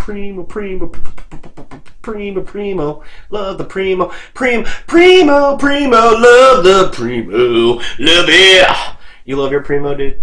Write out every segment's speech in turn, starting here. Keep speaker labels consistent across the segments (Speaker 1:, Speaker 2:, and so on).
Speaker 1: Primo, Primo, Primo, Primo, love the Primo, Primo, Primo, Primo, love the Primo, love it. You love your Primo, dude?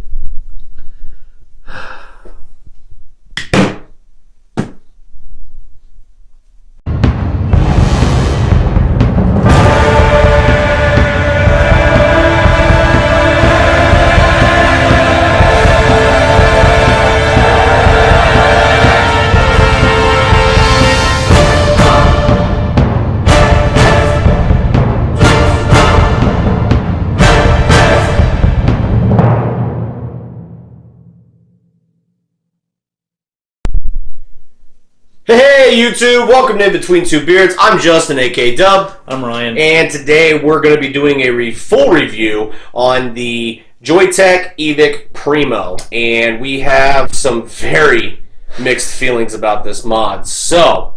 Speaker 1: Hey YouTube, welcome to In Between Two Beards. I'm Justin, aka Dub.
Speaker 2: I'm Ryan.
Speaker 1: And today we're going to be doing a full review on the Joyetech Evic Primo. And we have some very mixed feelings about this mod. So,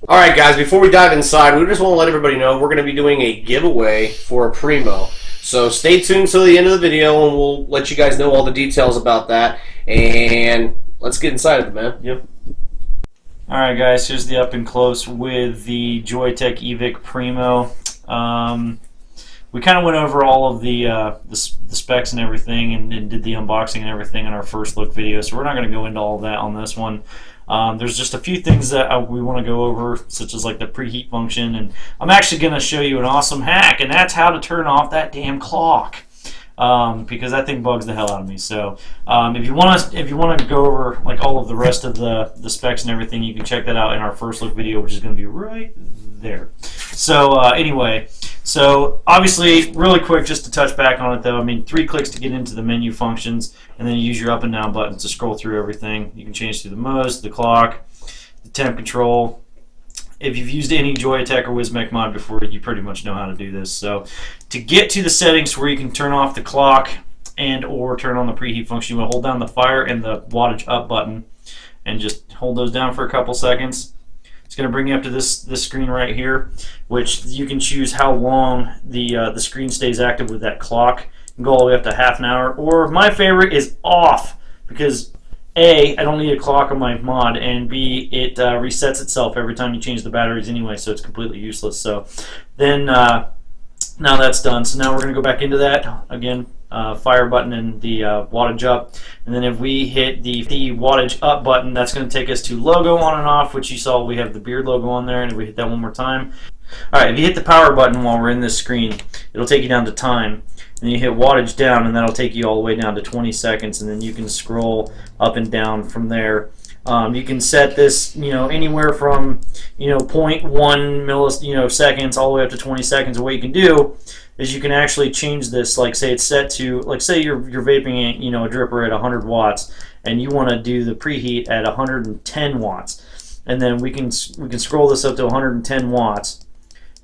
Speaker 1: alright guys, before we dive inside, we just want to let everybody know we're going to be doing a giveaway for a Primo. So stay tuned till the end of the video and we'll let you guys know all the details about that. And let's get inside of it, man.
Speaker 2: Yep. Alright guys, here's the up and close with the Joyetech Evic Primo. We kind of went over all of the specs and everything and did the unboxing and everything in our first look video, so we're not going to go into all of that on this one. There's just a few things that we want to go over, such as like the preheat function, and I'm actually going to show you an awesome hack, and that's how to turn off that damn clock. Because that thing bugs the hell out of me. So if you want to go over like all of the rest of the specs and everything, you can check that out in our first look video, which is going to be right there. So anyway, so obviously really quick, just to touch back on it though, I mean 3 clicks to get into the menu functions, and then you use your up and down buttons to scroll through everything. You can change through the modes, the clock, the temp control. If you've used any Joyetech or Wismec mod before, you pretty much know how to do this. So to get to the settings where you can turn off the clock and or turn on the preheat function, you will hold down the fire and the wattage up button and just hold those down for a couple seconds. It's going to bring you up to this screen right here, which you can choose how long the screen stays active with that clock. You can go all the way up to half an hour, or my favorite is off, because A, I don't need a clock on my mod, and B, it resets itself every time you change the batteries anyway, so it's completely useless. So then now that's done. So now we're going to go back into that again, fire button and the wattage up, and then if we hit the wattage up button, that's going to take us to logo on and off, which you saw we have the beard logo on there. And if we hit that one more time, all right, if you hit the power button while we're in this screen, it'll take you down to time. And you hit wattage down, and that'll take you all the way down to 20 seconds, and then you can scroll up and down from there. You can set this, anywhere from, 0.1 milliseconds all the way up to 20 seconds. And what you can do is you can actually change this. Like, say it's set to, like, say you're vaping, a dripper at 100 watts, and you want to do the preheat at 110 watts, and then we can scroll this up to 110 watts,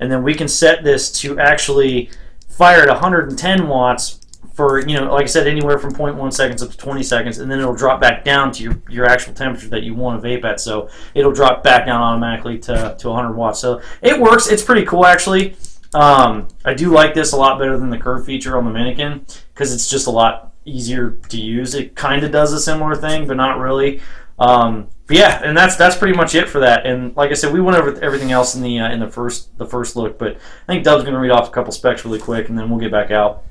Speaker 2: and then we can set this to actually fire at 110 watts for, like I said, anywhere from 0.1 seconds up to 20 seconds, and then it'll drop back down to your actual temperature that you want to vape at. So it'll drop back down automatically to 100 watts. So it works. It's pretty cool, actually. I do like this a lot better than the curve feature on the Mannequin, because it's just a lot easier to use. It kind of does a similar thing, but not really. But yeah, and that's pretty much it for that. And like I said, we went over everything else in the first look, but I think Dub's going to read off a couple specs really quick, and then we'll get back out.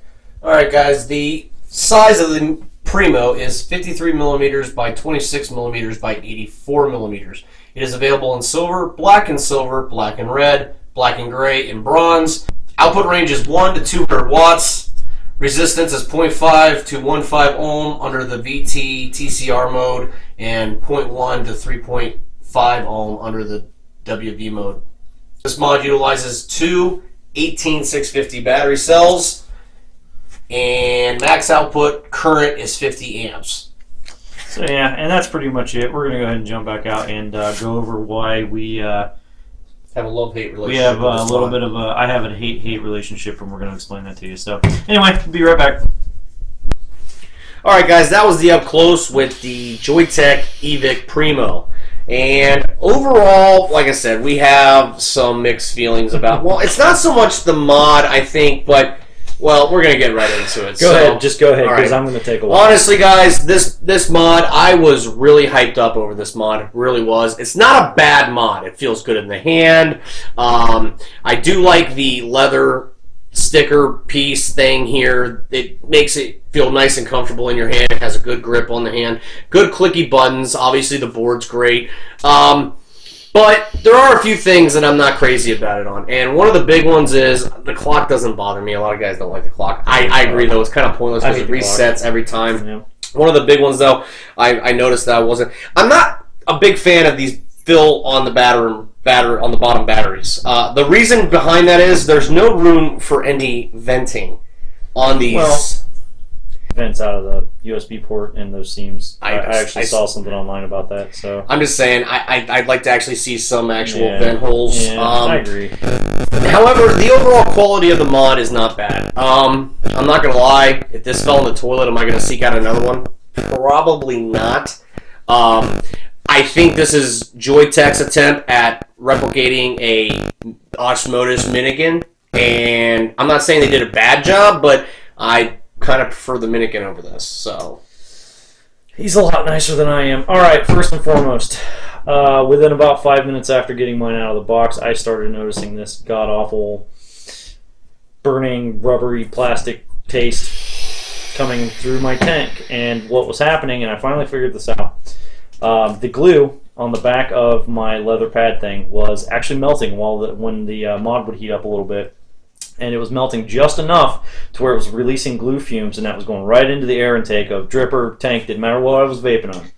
Speaker 1: All right, guys. The size of the Primo is 53 millimeters by 26 millimeters by 84 millimeters. It is available in silver, black and red, black and gray, and bronze. Output range is 1 to 200 watts. Resistance is 0.5 to 1.5 ohm under the VT TCR mode, and 0.1 to 3.5 ohm under the WV mode. This mod utilizes 2 18650 battery cells, and max output current is 50 amps.
Speaker 2: So yeah, and that's pretty much it. We're going to go ahead and jump back out and go over why we have
Speaker 1: a love-hate relationship.
Speaker 2: We have a little bit of a, I have a hate-hate relationship, and we're going to explain that to you. So anyway, be right back.
Speaker 1: Alright guys, that was the up close with the Joyetech Evic Primo. And overall, like I said, we have some mixed feelings about, well, it's not so much the mod, I think, but Well, we're gonna get right into it.
Speaker 2: Go ahead, just go ahead,
Speaker 1: all
Speaker 2: because
Speaker 1: right.
Speaker 2: I'm gonna take a while.
Speaker 1: Honestly, guys, this mod, I was really hyped up over this mod. Really was. It's not a bad mod. It feels good in the hand. I do like the leather sticker piece thing here. It makes it feel nice and comfortable in your hand. It has a good grip on the hand. Good clicky buttons. Obviously, the board's great. But there are a few things that I'm not crazy about it on. And one of the big ones is the clock doesn't bother me. A lot of guys don't like the clock. I agree, though. It's kind of pointless because it resets every time. Yeah. One of the big ones, though, I noticed that I'm not a big fan of these fill on the on the bottom batteries. The reason behind that is there's no room for any venting on these.
Speaker 2: Well, vents out of the USB port and those seams. I actually saw something online about that. So
Speaker 1: I'm just saying I'd like to actually see some actual vent holes.
Speaker 2: Yeah, I agree.
Speaker 1: However, the overall quality of the mod is not bad. I'm not gonna lie. If this fell in the toilet, am I gonna seek out another one? Probably not. I think this is Joyetech's attempt at replicating a osmosis minigun, and I'm not saying they did a bad job, but I kind of prefer the minigun over this. So
Speaker 2: he's a lot nicer than I am. All right, first and foremost, within about 5 minutes after getting mine out of the box, I started noticing this god-awful burning rubbery plastic taste coming through my tank. And what was happening, and I finally figured this out, the glue on the back of my leather pad thing was actually melting when the mod would heat up a little bit. And it was melting just enough to where it was releasing glue fumes, and that was going right into the air intake of dripper, tank, didn't matter what I was vaping on.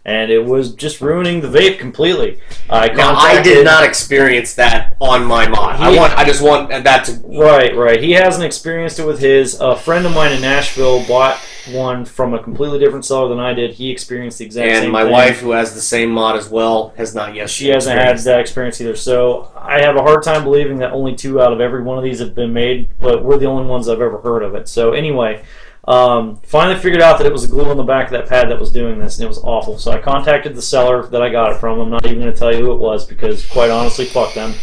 Speaker 2: And it was just ruining the vape completely.
Speaker 1: I did not experience that on my mod. I just want that to...
Speaker 2: Right. He hasn't experienced it with his. A friend of mine in Nashville bought one from a completely different seller than I did. He experienced the exact same thing.
Speaker 1: And my wife, who has the same mod as well, has not yet.
Speaker 2: She hasn't had that experience either. So I have a hard time believing that only 2 out of every one of these have been made, but we're the only ones I've ever heard of it. So anyway, finally figured out that it was the glue on the back of that pad that was doing this, and it was awful. So I contacted the seller that I got it from. I'm not even going to tell you who it was because, quite honestly, fuck them.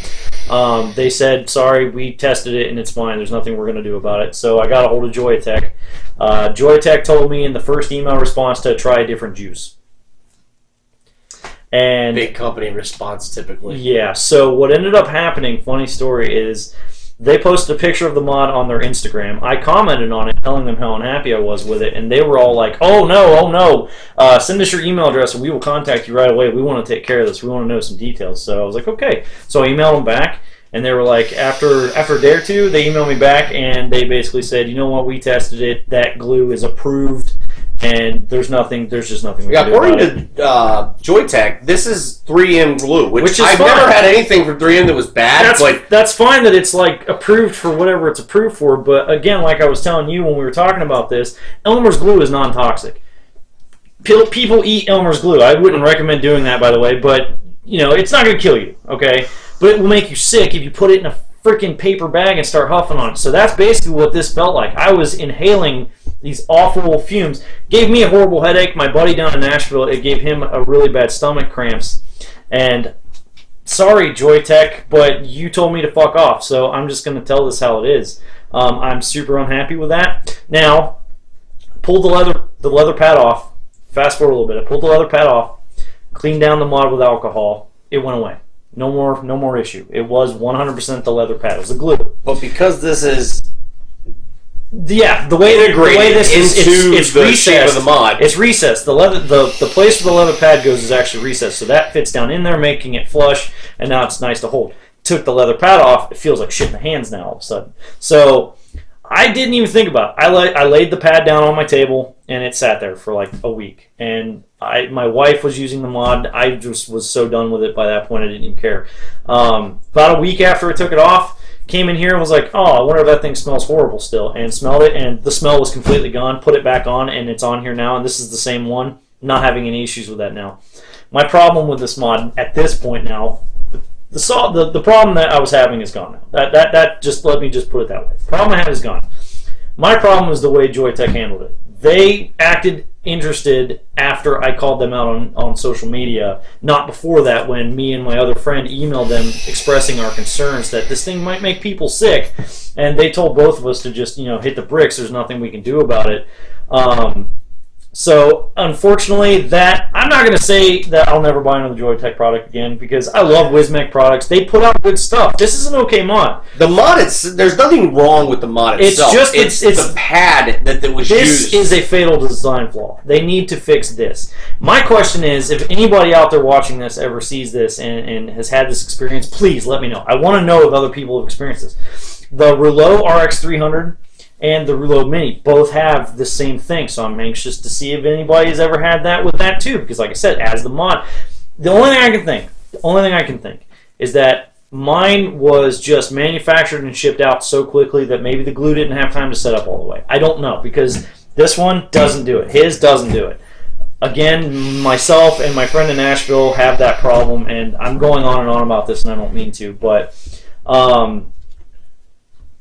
Speaker 2: They said, sorry, we tested it and it's fine. There's nothing we're going to do about it. So I got a hold of Joyetech. Joyetech told me in the first email response to try a different juice. And
Speaker 1: big company response typically.
Speaker 2: Yeah, so what ended up happening, funny story, is they posted a picture of the mod on their Instagram. I commented on it, telling them how unhappy I was with it, and they were all like, oh no, send us your email address and we will contact you right away. We want to take care of this. We want to know some details. So I was like, okay. So I emailed them back, and they were like, after a day or two, they emailed me back, and they basically said, you know what, we tested it. That glue is approved. And there's just nothing we can do about it.
Speaker 1: According to Joyetech, this is 3M glue, which
Speaker 2: is
Speaker 1: I've
Speaker 2: fine.
Speaker 1: never had anything from 3M that was bad.
Speaker 2: That's fine that it's like approved for whatever it's approved for, but again, like I was telling you when we were talking about this, Elmer's glue is non-toxic. People eat Elmer's glue. I wouldn't recommend doing that, by the way, but it's not going to kill you, okay? But it will make you sick if you put it in a freaking paper bag and start huffing on it. So that's basically what this felt like. I was inhaling these awful fumes. Gave me a horrible headache. My buddy down in Nashville, it gave him a really bad stomach cramps. And sorry, Joyetech, but you told me to fuck off. So I'm just going to tell this how it is. I'm super unhappy with that. Now, pulled the leather pad off. Fast forward a little bit. I pulled the leather pad off, cleaned down the mod with alcohol. It went away. No more issue. It was 100% the leather pad. It was the glue.
Speaker 1: But because this is
Speaker 2: the way this is, it's
Speaker 1: the
Speaker 2: recessed.
Speaker 1: shape of the mod.
Speaker 2: It's recessed. The place where the leather pad goes is actually recessed, so that fits down in there, making it flush, and now it's nice to hold. Took the leather pad off, it feels like shit in the hands now all of a sudden. So I didn't even think about it. I laid the pad down on my table, and it sat there for like a week. And my wife was using the mod. I just was so done with it by that point I didn't even care. About a week after I took it off, came in here and was like, oh, I wonder if that thing smells horrible still. And smelled it, and the smell was completely gone. Put it back on, and it's on here now. And this is the same one. Not having any issues with that now. My problem with this mod at this point now, the problem that I was having is gone now. That just, let me just put it that way. The problem I had is gone. My problem was the way Joyetech handled it. They acted
Speaker 3: interested after I called them out on social media, not before that, when me and my other friend emailed them expressing our concerns that this thing might make people sick, and they told both of us to just, you know, hit the bricks. There's nothing we can do about it. So unfortunately, that I'm not going to say that I'll never buy another Joyetech product again, because I love Wismec products. They put out good stuff. This is an okay mod.
Speaker 1: The mod, there's nothing wrong with the mod itself.
Speaker 3: It's
Speaker 1: the pad that was used.
Speaker 3: This is a fatal design flaw. They need to fix this. My question is, if anybody out there watching this ever sees this and has had this experience, please let me know. I want to know if other people have experienced this. The Rouleau RX300 and the Rouleau Mini both have the same thing, so I'm anxious to see if anybody has ever had that with that too, because like I said, as the mod, the only thing I can think is that mine was just manufactured and shipped out so quickly that maybe the glue didn't have time to set up all the way. I don't know, because this one doesn't do it. His doesn't do it. Again, myself and my friend in Nashville have that problem, and I'm going on and on about this, and I don't mean to, but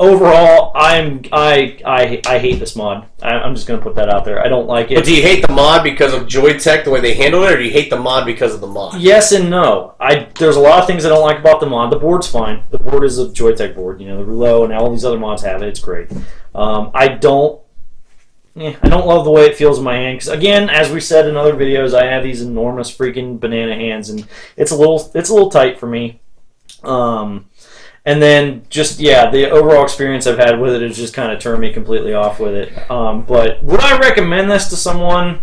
Speaker 3: overall, I hate this mod. I'm just going to put that out there. I don't like it.
Speaker 1: But do you hate the mod because of Joyetech, the way they handled it, or do you hate the mod because of the mod?
Speaker 3: Yes and no. There's a lot of things I don't like about the mod. The board's fine. The board is a Joyetech board. You know, the Rouleau and all these other mods have it. It's great. I don't love the way it feels in my hand, because again, as we said in other videos, I have these enormous freaking banana hands, and it's a little tight for me. And then just, yeah, the overall experience I've had with it has just kind of turned me completely off with it. But would I recommend this to someone?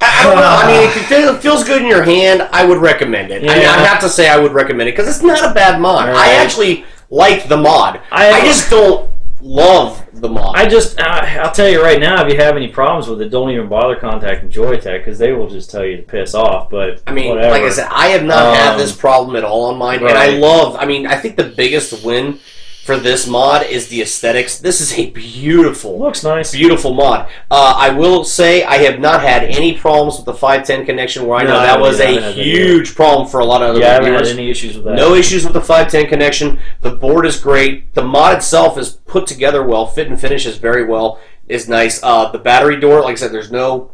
Speaker 1: I don't know. I mean, if it feels good in your hand, I would recommend it.
Speaker 3: Yeah.
Speaker 1: I mean, I have to say I would recommend it, because it's not a bad mod.
Speaker 3: Right.
Speaker 1: I actually like the mod. I just don't love the mod.
Speaker 3: I'll tell you right now, if you have any problems with it, don't even bother contacting Joyetech, because they will just tell you to piss off. But
Speaker 1: I mean,
Speaker 3: whatever.
Speaker 1: like I said, I have not had this problem at all on mine,
Speaker 3: right.
Speaker 1: and I think the biggest win for this mod is the aesthetics. This is a beautiful,
Speaker 3: looks nice,
Speaker 1: beautiful mod. I will say I have not had any problems with the 510 connection, where I know that was a huge problem for a lot of other
Speaker 3: reviewers.
Speaker 1: I haven't
Speaker 3: had any issues with that.
Speaker 1: No issues with the 510 connection. The board is great. The mod itself is put together well. Fit and finish is very well. Is nice. The battery door, like I said, there's no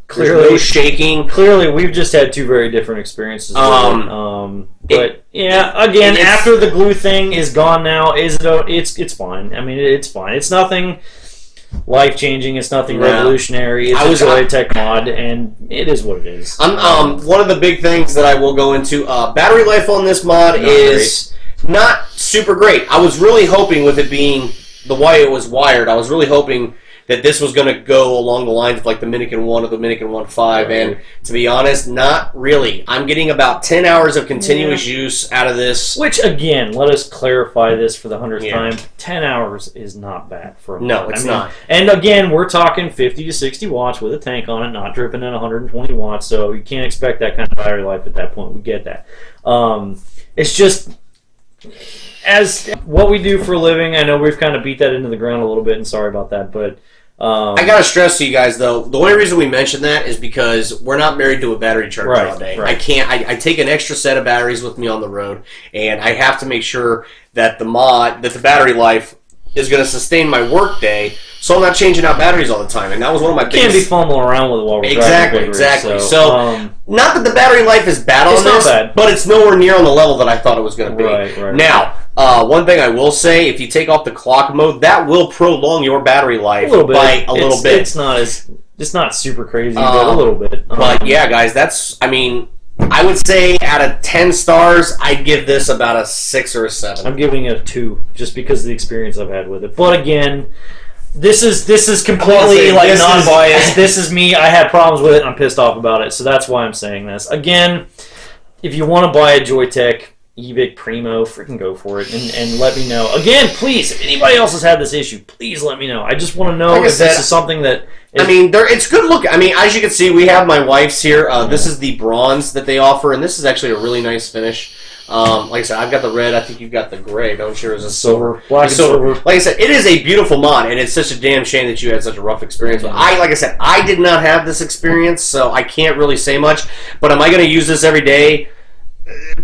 Speaker 1: shaking.
Speaker 3: Clearly, we've just had two very different experiences. But yeah, again, after the glue thing is gone now, it's fine. I mean, it's fine. It's nothing life-changing. It's nothing revolutionary. It's a Joyetech mod, and it is what it is.
Speaker 1: One of the big things that I will go into, battery life on this mod is not super great. I was really hoping, with it being the way it was wired, I was really hoping that this was going to go along the lines of like the Minikin 1 or the Minikin 1.5, and to be honest, not really. I'm getting about 10 hours of continuous use out of this.
Speaker 3: Which, again, let us clarify this for the 100th time. 10 hours is not bad for a mod.
Speaker 1: No, it's not.
Speaker 3: And again, we're talking 50 to 60 watts with a tank on it, not dripping at 120 watts, so you can't expect that kind of battery life at that point. We get that. It's just, as what we do for a living, I know we've kind of beat that into the ground a little bit, and sorry about that, but
Speaker 1: I gotta stress to you guys, though, the only reason we mention that is because we're not married to a battery charger all day.
Speaker 3: Right.
Speaker 1: I take an extra set of batteries with me on the road, and I have to make sure that the battery life is going to sustain my work day, so I'm not changing out batteries all the time. And that was one of my biggest...
Speaker 3: Can't be fumbling around with it while we're driving.
Speaker 1: Exactly. So not that the battery life is bad on this, but it's nowhere near on the level that I thought it was going to be.
Speaker 3: Right.
Speaker 1: Now, one thing I will say, if you take off the clock mode, that will prolong your battery life by a little bit.
Speaker 3: It's not super crazy, but a little bit.
Speaker 1: But yeah, guys, I would say out of 10 stars, I'd give this about a 6 or a 7.
Speaker 3: I'm giving it a 2, just because of the experience I've had with it. But again, this is completely non-biased. This is me. I had problems with it, and I'm pissed off about it, so that's why I'm saying this. Again, if you want to buy a Joyetech Evic Primo, freaking go for it, and let me know. Again, please, if anybody else has had this issue, please let me know. I just want to know if this is something that...
Speaker 1: it's good looking. I mean, as you can see, we have my wife's here. This is the bronze that they offer, and this is actually a really nice finish. Like I said, I've got the red. I think you've got the gray, don't you? Or is it silver?
Speaker 3: Black and silver.
Speaker 1: Like I said, it is a beautiful mod, and it's such a damn shame that you had such a rough experience. But like I said, I did not have this experience, so I can't really say much. But am I going to use this every day?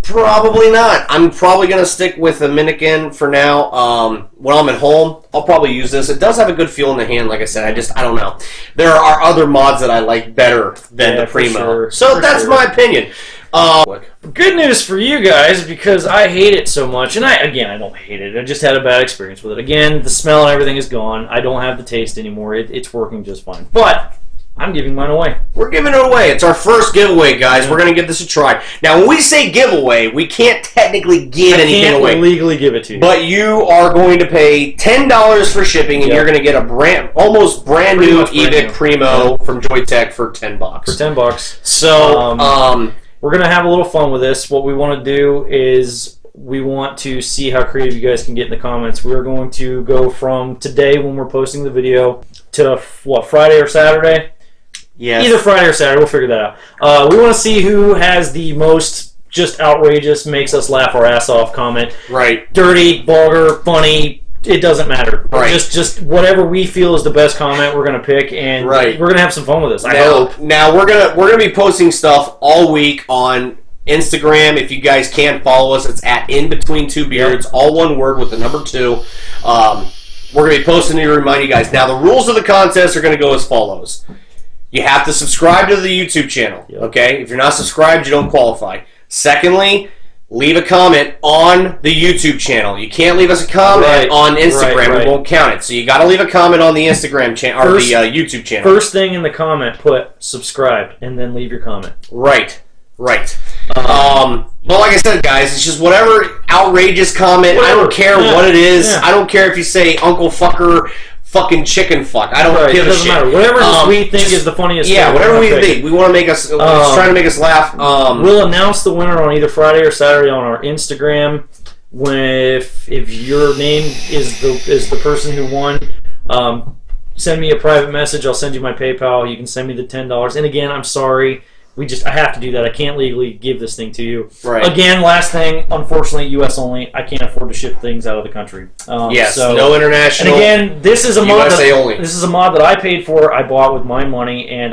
Speaker 1: Probably not. I'm probably going to stick with the Minikin for now. When I'm at home, I'll probably use this. It does have a good feel in the hand, like I said. I don't know. There are other mods that I like better than the Primo.
Speaker 3: Sure.
Speaker 1: So that's my opinion.
Speaker 3: Good news for you guys, because I hate it so much. And I don't hate it. I just had a bad experience with it. Again, the smell and everything is gone. I don't have the taste anymore. It's working just fine. But I'm giving mine away.
Speaker 1: We're giving it away. It's our first giveaway, guys. We're going to give this a try. Now, when we say giveaway, we can't technically give anything away.
Speaker 3: I can't legally give it to you.
Speaker 1: But you are going to pay $10 for shipping, and you're going to get a almost brand new Evic Primo from Joyetech for $10.
Speaker 3: For $10.
Speaker 1: So,
Speaker 3: we're going to have a little fun with this. What we want to do is we want to see how creative you guys can get in the comments. We're going to go from today, when we're posting the video, to, what, Friday or Saturday?
Speaker 1: Yes.
Speaker 3: Either Friday or Saturday. We'll figure that out. We want to see who has the most just outrageous, makes us laugh our ass off comment.
Speaker 1: Right.
Speaker 3: Dirty, vulgar, funny. It doesn't matter.
Speaker 1: Right.
Speaker 3: Just whatever we feel is the best comment, we're gonna pick, and we're gonna have some fun with this. I hope.
Speaker 1: Now we're gonna be posting stuff all week on Instagram. If you guys can follow us, it's at inbetween2beards, all one word with the number 2. We're gonna be posting to remind you guys. Now the rules of the contest are gonna go as follows. You have to subscribe to the YouTube channel, okay? If you're not subscribed, you don't qualify. Secondly, leave a comment on the YouTube channel. You can't leave us a comment on Instagram. We won't count it. So you got to leave a comment on the Instagram channel or the YouTube channel.
Speaker 3: First thing in the comment, put subscribe, and then leave your comment.
Speaker 1: Right. But like I said, guys, it's just whatever outrageous comment. I don't care what it is. I don't care if you say Uncle Fucker, fucking chicken fuck. I don't give a shit.
Speaker 3: Matter. Whatever we think is the funniest thing.
Speaker 1: Yeah, whatever we think. We want to make us, just trying to make us laugh.
Speaker 3: We'll announce the winner on either Friday or Saturday on our Instagram. If your name is the person who won, send me a private message. I'll send you my PayPal. You can send me the $10. And again, I'm sorry. I have to do that. I can't legally give this thing to you.
Speaker 1: Right.
Speaker 3: Again, last thing, unfortunately, U.S. only. I can't afford to ship things out of the country.
Speaker 1: Yes, no international.
Speaker 3: And again, this is a mod
Speaker 1: only.
Speaker 3: This is a mod that I paid for. I bought with my money, and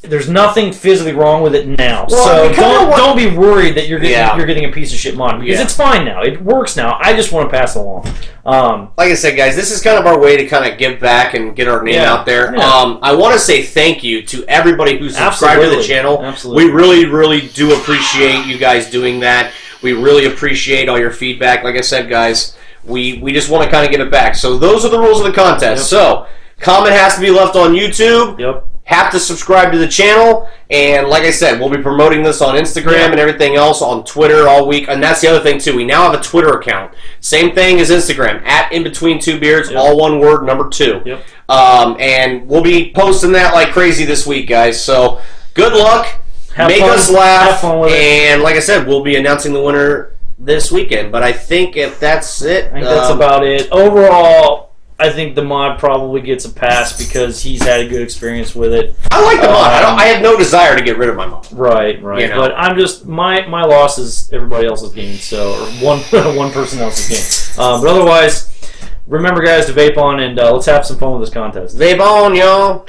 Speaker 3: there's nothing physically wrong with it now.
Speaker 1: Well,
Speaker 3: so don't be worried that you're getting a piece of shit mod, because it's fine now. It works now. I just want to pass it along.
Speaker 1: Like I said, guys, this is kind of our way to kind of give back and get our name out there.
Speaker 3: Yeah.
Speaker 1: I want to say thank you to everybody who's subscribed to the channel.
Speaker 3: Absolutely.
Speaker 1: We really, really do appreciate you guys doing that. We really appreciate all your feedback. Like I said, guys, we just want to kind of give it back. So those are the rules of the contest. So comment has to be left on YouTube.
Speaker 3: Yep.
Speaker 1: Have to subscribe to the channel, and like I said, we'll be promoting this on Instagram and everything else, on Twitter all week. And that's the other thing too, we now have a Twitter account, same thing as Instagram, at inbetween2beards, all one word, number 2. And we'll be posting that like crazy this week, guys. So good luck, make us laugh,
Speaker 3: have fun with it.
Speaker 1: And like I said, we'll be announcing the winner this weekend. But I think if that's it,
Speaker 3: I think that's about it. Overall, I think the mod probably gets a pass because he's had a good experience with it.
Speaker 1: I like the mod. I have no desire to get rid of my mod.
Speaker 3: Right. You know? But I'm just my loss is everybody else's gain, or one person else's gain. But otherwise, remember, guys, to vape on, and let's have some fun with this contest.
Speaker 1: Vape on, y'all.